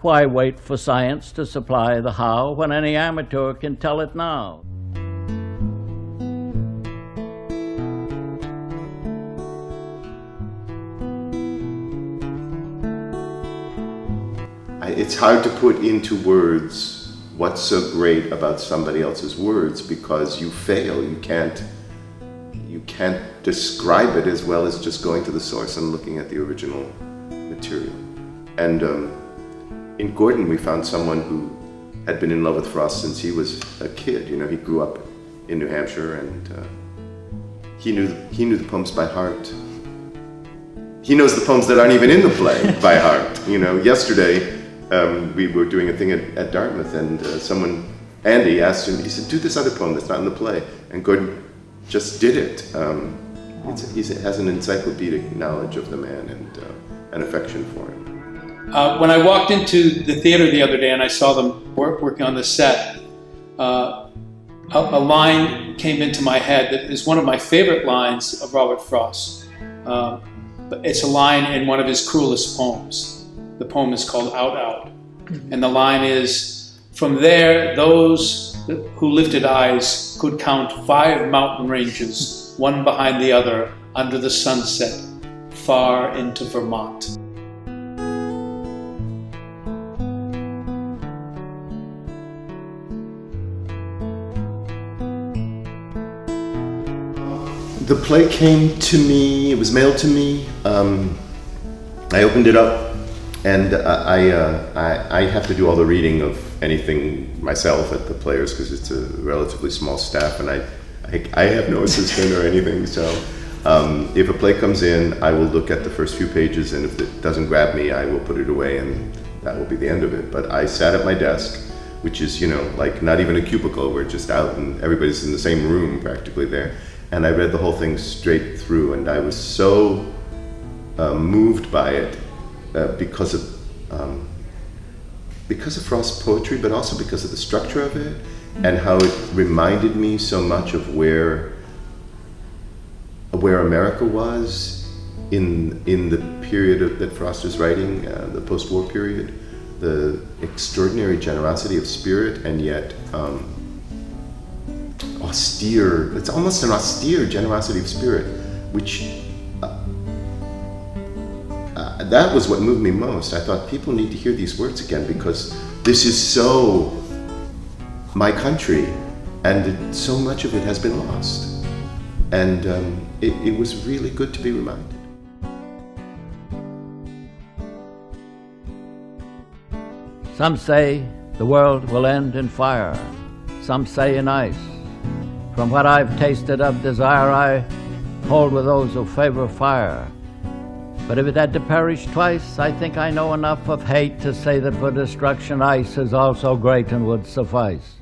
Why wait for science to supply the how when any amateur can tell it now? It's hard to put into words what's so great about somebody else's words because you fail. You can't describe it as well as just going to the source and looking at the original material. And in Gordon, we found someone who had been in love with Frost since he was a kid. You know, he grew up in New Hampshire, and he knew the poems by heart. He knows the poems that aren't even in the play by heart. You know, yesterday we were doing a thing at Dartmouth, and Andy asked him. He said, "Do this other poem that's not in the play," and Gordon just did it. He has an encyclopedic knowledge of the man and an affection for him. When I walked into the theater the other day and I saw them working on the set, a line came into my head that is one of my favorite lines of Robert Frost. It's a line in one of his cruelest poems. The poem is called Out Out. And the line is, "From there, those who lifted eyes could count 5 mountain ranges, one behind the other, under the sunset, far into Vermont." The play came to me, it was mailed to me. I opened it up, and I have to do all the reading of anything myself at the Players because it's a relatively small staff, and I have no assistant or anything. So if a play comes in, I will look at the first few pages, and if it doesn't grab me, I will put it away, and that will be the end of it. But I sat at my desk, which is, you know, like not even a cubicle. We're just out, and everybody's in the same room practically there. And I read the whole thing straight through, and I was so moved by it because of Frost's poetry, but also because of the structure of it and how it reminded me so much of where America was in the period that Frost is writing, the post-war period, the extraordinary generosity of spirit, and yet austere, it's almost an austere generosity of spirit, which that was what moved me most. I thought people need to hear these words again because this is so my country, and so much of it has been lost. And it was really good to be reminded. Some say the world will end in fire, some say in ice. From what I've tasted of desire, I hold with those who favor fire. But if it had to perish twice, I think I know enough of hate to say that for destruction ice is also great and would suffice.